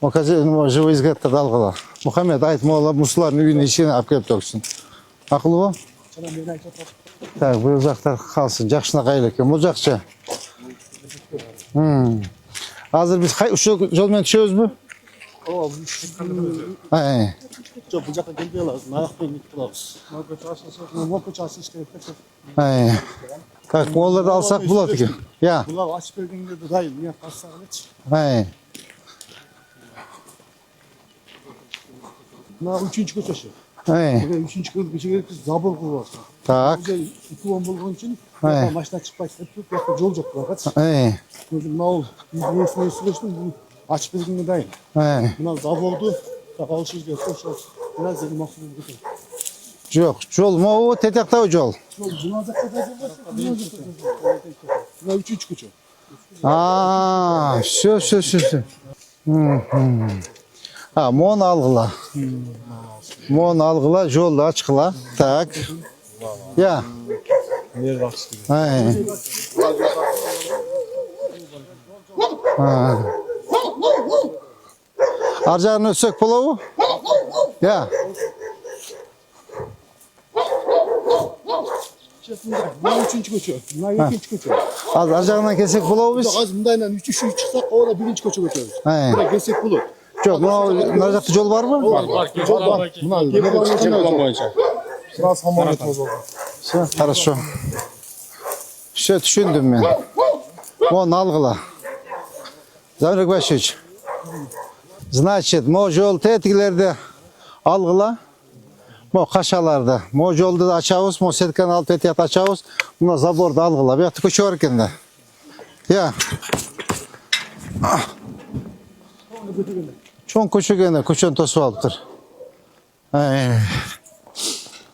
Могу живой изготовду алгыла. Мухаммед айт, могу мусулардын үйүнүн ичине алып келип төксүн. Акылбы? Так, бул жактар калсын, жакшынакай эле экен. Бул жакчы. Азыр биз ушул жол менен түшөбүзбү? Жок, бул жака келбей алабыз, аяк менен кетип калабыз. Мокочу ачыш керек да. Так, могуларды алсак болот экен. Я. Булар ачып бергендерди дайым, мен калсак элечи. Мына 3-чү көчөсү. 3-чү көчөгө забор кылып атат. Так. Укулон болгон үчүн машина чыкпайт деп туруп, бияка жол жок буларга. Мына биздин сүйлөштүм, ачып бергенге дайым. Мына заборду алышыбыз керек. Ошол бираз эми максат кетет. Жок, жол могу тетектабы жол? Жол жана жакта да жол бар. Мына 3-чү көчө. Всё. Moğunu algıla. Moğunu algıla, yolda açıkla. Tak. Ya. Nerede açtı? Ay. Ha. Arcağını sök bulavu. Ya. Bu üçüncü koçu. Bunlar ikinci koçu. Az arcağından kesek bulavu biz. Az bundayla üçü çıksak o da birinci koçu götürürüz. Ay. Buraya geçsek bulur. Çok. Narcaklı yol var mı? Var. Bunlar nereye çıkacak? Biraz hamar etmez oldu. Хорошо. Все düşündüm ben. Moğunu algıla. Zavrik Başıç. Значит, mo yol tetiklerde algıla. Mo kaşalarda. Mo yolda da açağız. Mo setkanın alt etiyat açağız. Buna zaborda algıla. Bir yattı koşu varken de. Ya. Çoğun koşu gene. Koşun tosu alıptır.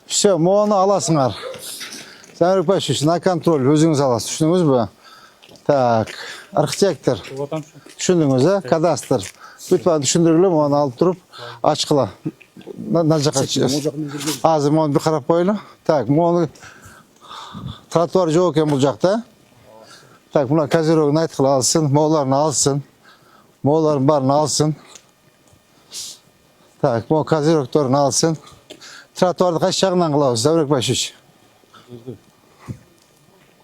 Все, moğunu alasınlar. Zavrik Başıç. Na kontrol. Özünüz alasın. Düşündünüz mü? Tak. Arxitектör. Düşündünüz ha? Kadastır. Lütfen düşündürülüm onu alıp durup açıkla. Nacak açacağız. Ağzım onu bir karap koyla. Tak, onu trotuar jokken bulacak da. Tak, buna kazirogunu aytkıla alsın. Moğlarını alsın. Moğların barını alsın. Tak, bu kaziroglarını alsın. Trotuarda kaç çağından kılavuz? Zavrik Başıç.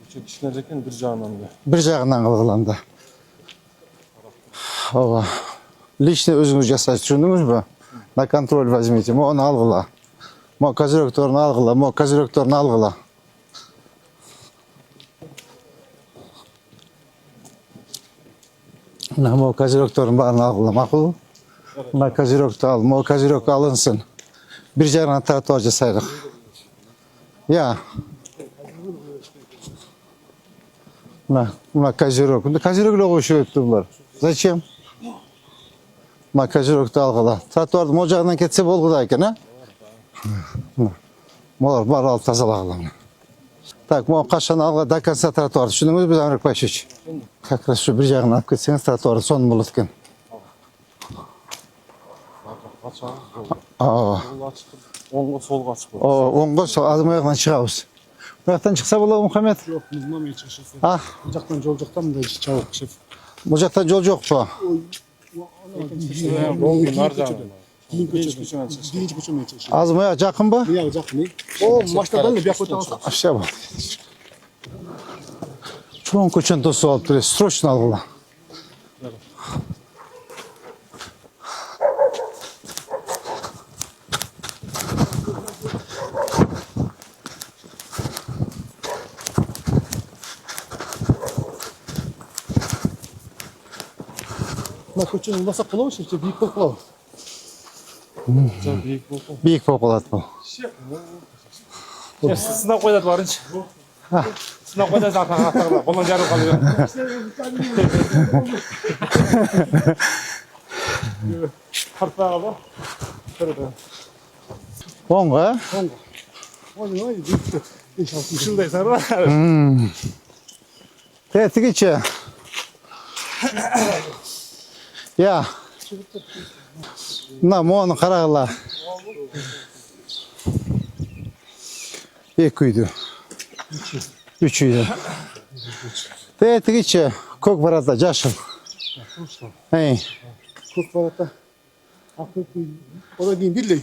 Küçük işlerken bir canından da. Bir жағынан kılgılanda. Ова. Лично өзіңіз жасайсыз, түсіндіңіз бе? На контроль возьмите. Оны алғыла. Мо козыректорын алғыла. Мо козыректорын алғыла. Мо козыректорын барын алғыла. Мақұл? Мына козыректі ал. Мо козырек алынсын. Bir жағынан тротуар жасайық. Я. Мына козырек. Козыреклер қойшы өтті бұлар. Зачем? Мына козыректі алғыла. Тротуарды мо жағынан кетсе болғыда екен, а? Молар бар алып тазалағыла. Так, мо қашан алға до конца тротуарды. Түсіндіңіз бе, Завrik Başыç? Как раз şu bir жағынан алып кетсеңіз тротуарды соны болады екен. Оңға солға açık. Оңға сол адым аяғынан шығамыз. Bu жақтан шықса болады, Мұхаммед? Yok, mızmamaya çıkışız. Ah, Bu jaktan yol jaktan da çabuk şef. bu жақтан жол жоқ па? Birinci koçumaya çıkışız. Азым аяқ жақын ба? Bu yak jakın. O maçta da bir yakıt alsa. Все болды. Çoğun көшені тосып алып тұр. Срочно алғыла. Na koçun olmasa kulağı işte büyük kulağı. Биік болып қалады бұл. Сынап қойдады барыншы. Сынап қойдады аттарға. Қолдан жарып қалып. Қартаға ба? Оңға? Oy büyük. 5-6 жылдай сары. Тетігіче. Я. Мына моны қарағыла. Екі үйді. Үш үйді. Тетігіче. Көк барада жашыл. Ey. Kurt barata. Akıl o da değil de.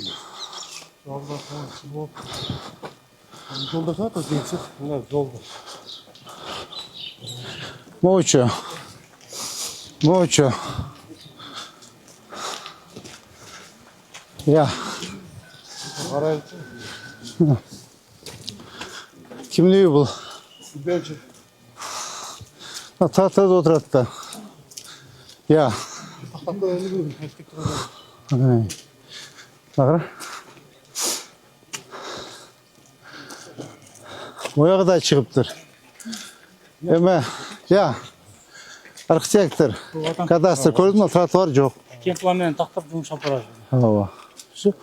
Yolda zaten gençler. Bunlar yolda. Mucho. Mucho. Ya. Kimin evi bu? Bence. Tahtada oturdu da. Ya. Hatta öyle bir Bakın. Oyağı da çıkıptır. Ama ya. Arxitектör, kadastr, koydum da trotuar yok. Kentlerden taktap жұмыс апарады. Ава. Şu.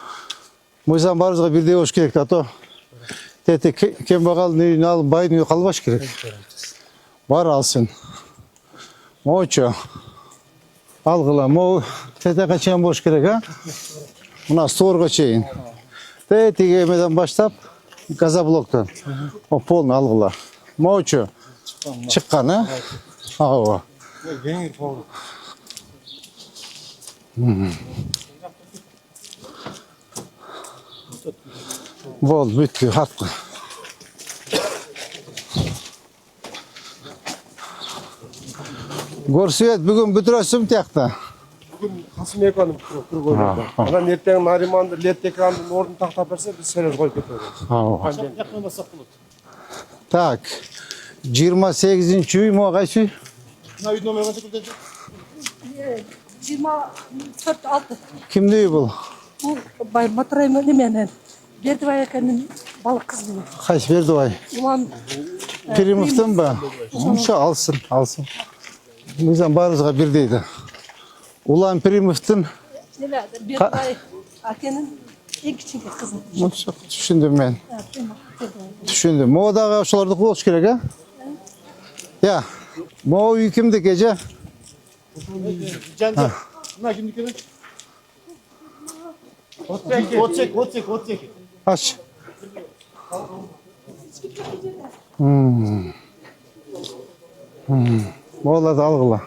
Мойсан барызға бірдей ош керек, ато. Тәте кем бағалын үйін алып, байдың үйі қалбаш керек. Бар алсын. Мочо. Algıla. Mo tete kaçan boş gerek ha. Buna storga çeyin. Tegemeden başlap Gazablok'tan. O polnu algıla. Moçu. Çıkkan ha. Hava. Bol bitti hakkı. Görüyet bugün bütürösüm tekte. Bugün Kasım Ekan'ın tur koyuyordu. Adam erteğin Nariman'da LED ekranının orunu taktap verse biz söyleriz koyup getiriyoruz. Tak. 28. uy mu kaçı? 24-6. Kimdi bu? Bu Bay Matray'ın demenen. Berdivay Ekan'ın balık kızı. Kaç verdi vay? Ulan Primov'tan mı? Şu alsın. Bizden barızga birdeydi. Ulan Primov'tan neler? Berdivay Ekan'ın en küçük kızı. düşündüm ben. Düşündüm. Moğda'ya şularda kulaç gerek ha? Ya. Moğ yükümdü gece. Can. Bunlar kimdik dedi? Otsek. Aç. Moğla da algıla.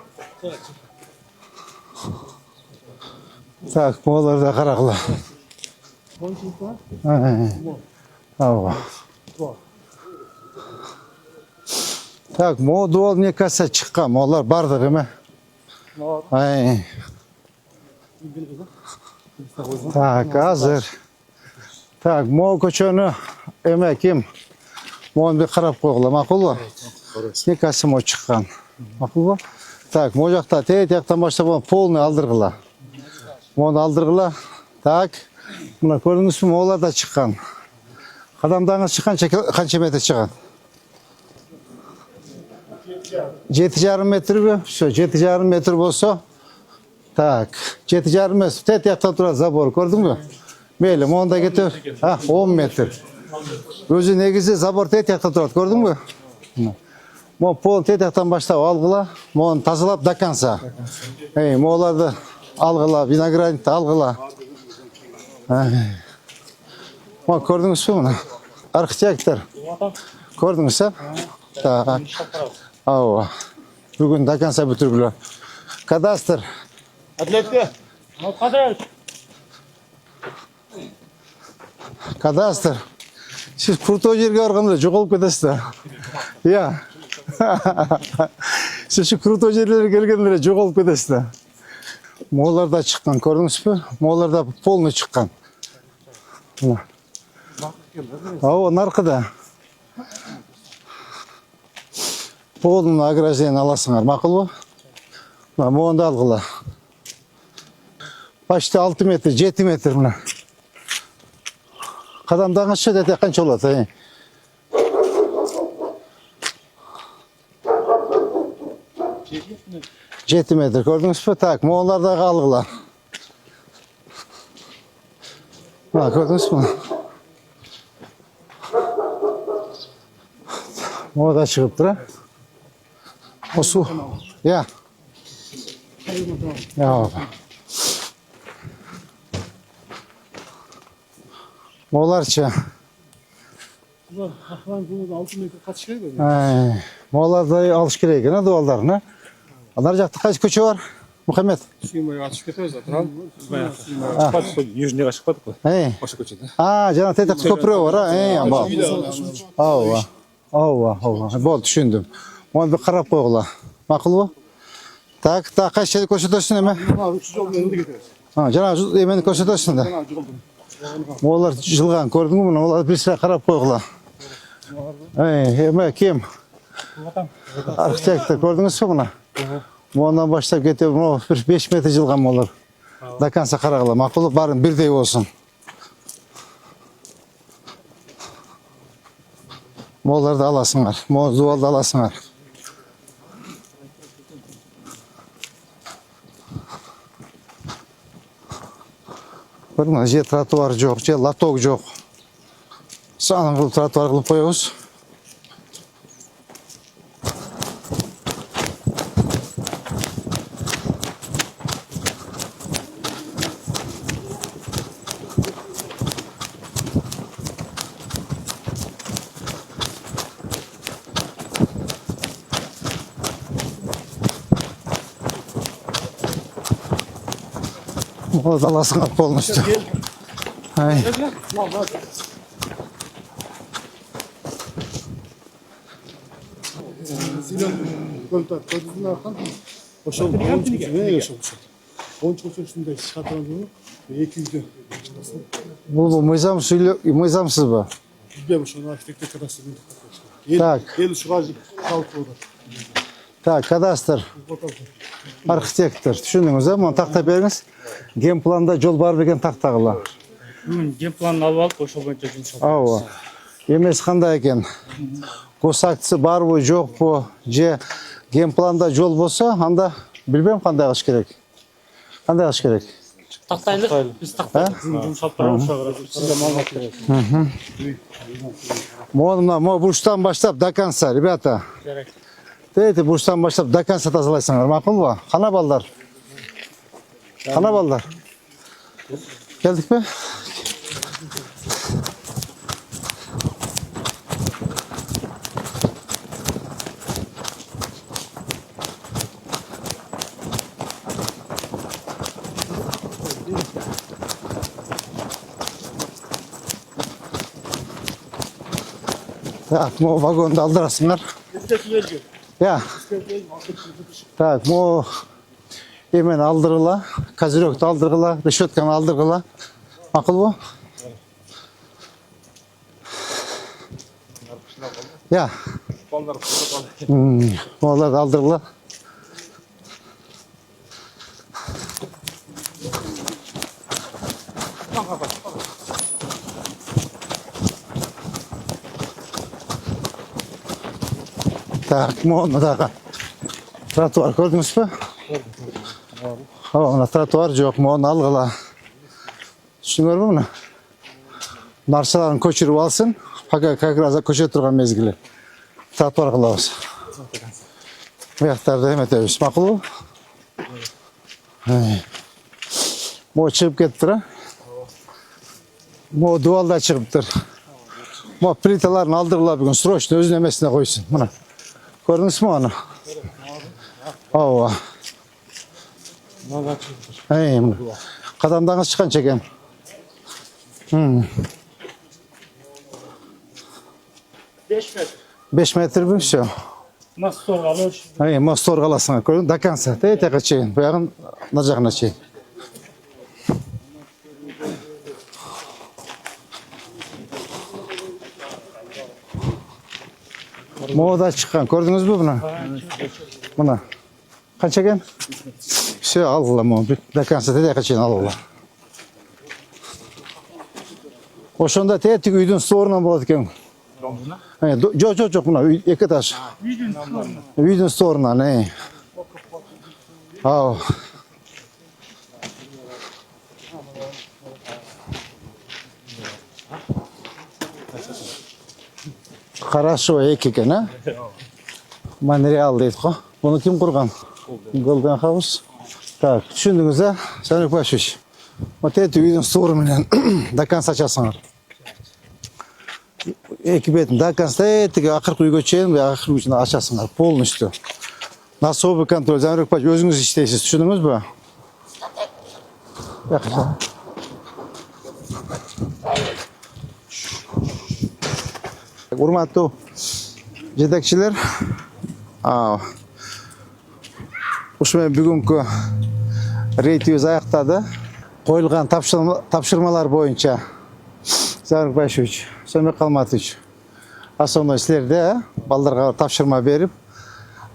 Tak, moğlar da karakla. Hava. Tak, moğ doğal ne kasa çıkkan, moğlar bardır hemen. Ay. Tak, hazır. Tak, moğ koçonu emekim. Moğun bir karap koyula, makul mu? Ne kasa moğ çıkkan. Makul mu? Tak, moğacakta yaktan başta polunu aldırgıla. Moğunu aldırgıla. Tak. Buna gördünüz mü? Moğlar da çıkkan. Adamdan çıkan kaç metre çıkan? 7,5 metre mi? Şu 7,5 metre olsa. Tak. 7,5 metre. Tet yaktan durar zabor. Gördün mü? Böyle onu da getir. Ha 10 metre. Özü negizi zabor tet yaktan durar. Gördün mü? Mo pol tet yaktan başta algıla. Mo tazalap dakansa. Hey, moğlar da algıla. Vinagradit algıla. Mo gördünüz mü bunu? Arketektör. Gördünüz mü? Tak. Ava. Bugün dakansa bütürgülü. Kadastır. Atletti. Kadastır. Siz kurtu yerге барганда жоголуп кетесиz да. Ya. Siz şu kurtu yerlere gelgende жоголуп кетесиz да. Moğlar da çıkkan, gördünüz mü? Moğlar da polnu çıkkan. O narkıda. Polunu agrajeni alasınlar, makul mu? Moğunu da algıla. Başta 6 metre, 7 metre buna. Kadamdan aşağı da kança oladı. 7 metre gördünüz mü? Tak, Moğollar da algıla. Bak gördünüz mü? Moğol da çıkıptır ha. O su. Ya. Ya baba. Moğollarça. Moğollar da alış gerek ne doğallarına. Onlar jakta kaç köçü var? Muhammed. Сүймөй ачып кетебиз да туралы. Чыкпадык, южныйга чыкпадык го. Ошо көчөдө. Жана тетек көпүрө бар, амал. Ооба. Болду, түшүндүм. Onu bir karap koyula. Makul mu? Tak, kaç şeyi koşuyorsun hemen? Canım hemen koşuyorsun da. Moğollar jılgan, gördün mü bunu? Moğollar bir sıra karap koyula. Hemen kim? Arketektör, gördünüz mü bunu? Moğoldan başlayıp getiriyor, bir 5 metre jılgan moğollar. Dakansa karagıla, makul barın bir dey olsun. Moğollar da alasınlar, Moğol da alasınlar. Bakın, je trotuar жоқ, je latok жоқ. Sanırım bu trotuar kılıp koyuyoruz. Moz alasың полностью. Ай. ошол 10 үчүнчүсүндө шатырын эки үйдө Бұл мыйзамсыз ба? билбейм ошону архитектор кадастрын Так. эл ушуга калып болот. Так, кадастр, архитектор. Түшүндүңүз да? Муну тактап бериңиз. Генпланда жол бар деген тактагыла. Ген планын алып алып, ошол боюнча жұмыс жасап. Ооба. Эмес кандай экен? Госактысы барбы, жокпу, же генпланда жол болсо, анда билбейм кандай кылыш керек. Кандай кылыш керек? Тактайлык, биз тактайлык жұмыс алып барабыз, ошого сизге маалымат беребиз. Могу бурчтан баштап до конца, ребята. Жарайт. Дейти бурчтан баштап до конца тазалайсыңар, макулбу? Кана балдар? Кана балдар? Келдикпи? Так, могу вагонду алдырасыңар. Я. Так, могу эмен алдыргыла, козырёкту алдыргыла, решетканы алдыргыла. Макулбу? Я. Балдарды алдыргыла. Так, мына дагы тротуар көрдүңүзбү? Мына тротуар жок, муну алгыла. Түшүнүңөрбү муну? Нарсаларын көчүрүп алсын, пока как раз көчө турган мезгили. Тротуар кылабыз. Бияктарды эметебиз, макулбу? Могу чыгып кетиптир, а? Могу дубалда чыгыптыр. Могу плиталарын алдыргыла бүгүн срочно өзүнүн эмесине койсун. Мына. Көрдүңүзбү аны? Ооба. Кадамдаңыз чыкканча экен? 5 метр. 5 метрби? Всё. Мостторго алыш. Мостторго аласыңар, көрдүң? До конца. Тияка чейин, буягын мына жагына чейин. Могу да чыккан, көрдүңүзбү муну? Мына. Канча экен? Всё, алгыла могу. До конца тияка чейин алгыла. Ошондо тиги үйдүн сторунан болот экен. Жок, мына эки этаж. Үйдүн сторунан, Ау. Хорошо, эки экен, а? Монреал дейт го. Буну ким курган? Golden House. Так, түшүндүңүз, а? Жаныбек Башевич. Вот эти үйдүн стору менен до конца ачасыңар. Эки бетин до конца, тиги акыркы үйгө чейин, акыркы үйгө чейин ачасыңар полностью. На особый контроль. Жаныбек Башевич, өзүңүз иштейсиз, түшүндүңүзбү? Урматтуу жетекчилер, ушу менен бүгүнкү рейтибиз аяктады. Коюлган тапшырмалар боюнча Жаныбек Башевич, Сомбек Калматович, основной силерде балдарга тапшырма берип,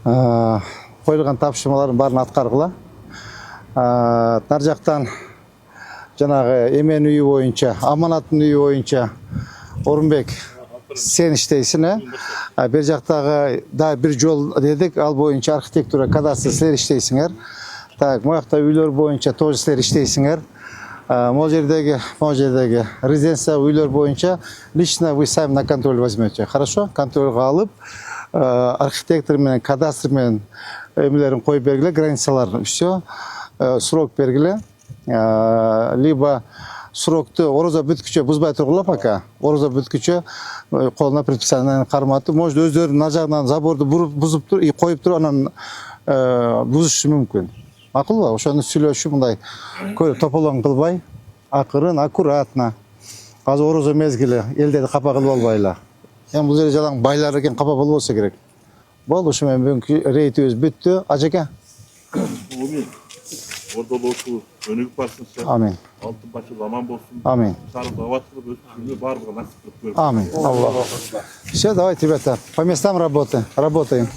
коюлган тапшырмалардын баарын аткаргыла. Нар жактан жанагы эмен үйү боюнча, аманаттын үйү боюнча Орунбек сен иштейсиң, бер жактагы да бир жол дедик, ал боюнча архитектура, кадастр силер иштейсиңер. Так, моякта үйлөр боюнча тоже силер иштейсиңер. Могу жердеги резиденция үйлөр боюнча лично вы сами на контроль возьмете. Хорошо? Контролга алып, архитектор менен, кадастр менен эмелерин коюп бергиле, границаларын. Всё. Срок бергиле. Либо срокту орозо бүткүчө бузбай тургула пока. Орозо бүткүчө колуна предписание карматып, может өздөрүнүн ар жагынан заборду бузуп туруп, коюп туруп, анан бузушу мүмкүн. Макулбы? Ошону сүйлөшүп мындай көп тополоң кылбай, акырын, аккуратно. Азыр орозо мезгили, элдерди капа кылып албайлы. Эми бул жерде жалаң байлар экен капа болбосо керек. Болду, ушу менен бүгүнкү рейтибиз бүттү. Ажеке. Amin. Orada olsun, önük bassın sen. Amin. Altın başı zaman bolsun. Amin. Sarı davat kılıp özgürlüğü barbara nasip kılıp görün. Аминь. Все, давайте, ребята, по местам работаем.